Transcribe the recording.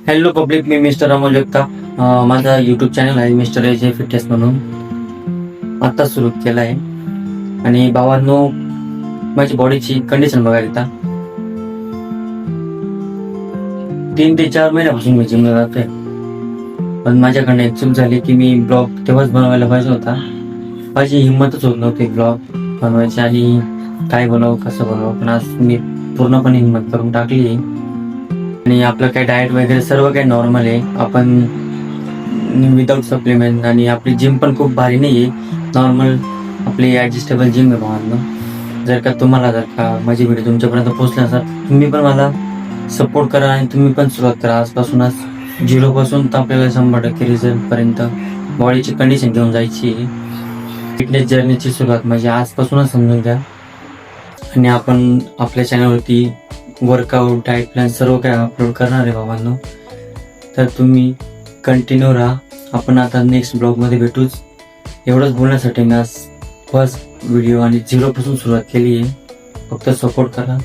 Hello public, मी mister Amol Jagtap. माझा YouTube channel आहे mister AJ fitness म्हणून. आता सुरू केला आहे. आणि भावांनो, माझी बॉडीची कंडिशन बघायला येतात. 3 ते 4 महिन्यापासून मी जिमला जातोय. पण माझ्याकडनं एक चूक झाली की मी ब्लॉग तेव्हाच बनवायला पाहिजे होता. माझी हिंमतच होत नव्हती ब्लॉग बनवायची आणि काय बनवू कसं बनवू. पण आज मी पूर्णपणे हिंमत करून टाकली आहे. आणि आपलं काय डाएट वगैरे सर्व काही नॉर्मल आहे. आपण विदाऊट सप्लिमेंट, आणि आपली जिम पण खूप भारी नाही आहे, नॉर्मल आपली ॲडजस्टेबल जिम आहे भावांनो. जर का माझी व्हिडिओ तुमच्यापर्यंत पोहोचली असेल, तुम्ही पण मला सपोर्ट करा आणि तुम्ही पण सुरुवात करा. आजपासूनच 0 तर आपल्याला 100% रिझल्टपर्यंत बॉडीची कंडिशन घेऊन जायची आहे. फिटनेस जर्नीची सुरुवात म्हणजे आजपासूनच समजून घ्या. आणि आपण आपल्या चॅनलवरती वर्कआउट, डाएट प्लॅन सर्व काही अपलोड करणार आहे भावांनो. तर तुम्ही कंटिन्यू राहा. आपण आता नेक्स्ट ब्लॉगमध्ये भेटूच. एवढंच बोलण्यासाठी मी आज फर्स्ट व्हिडिओ आणि 0 पासून सुरुवात केली आहे. फक्त सपोर्ट करा.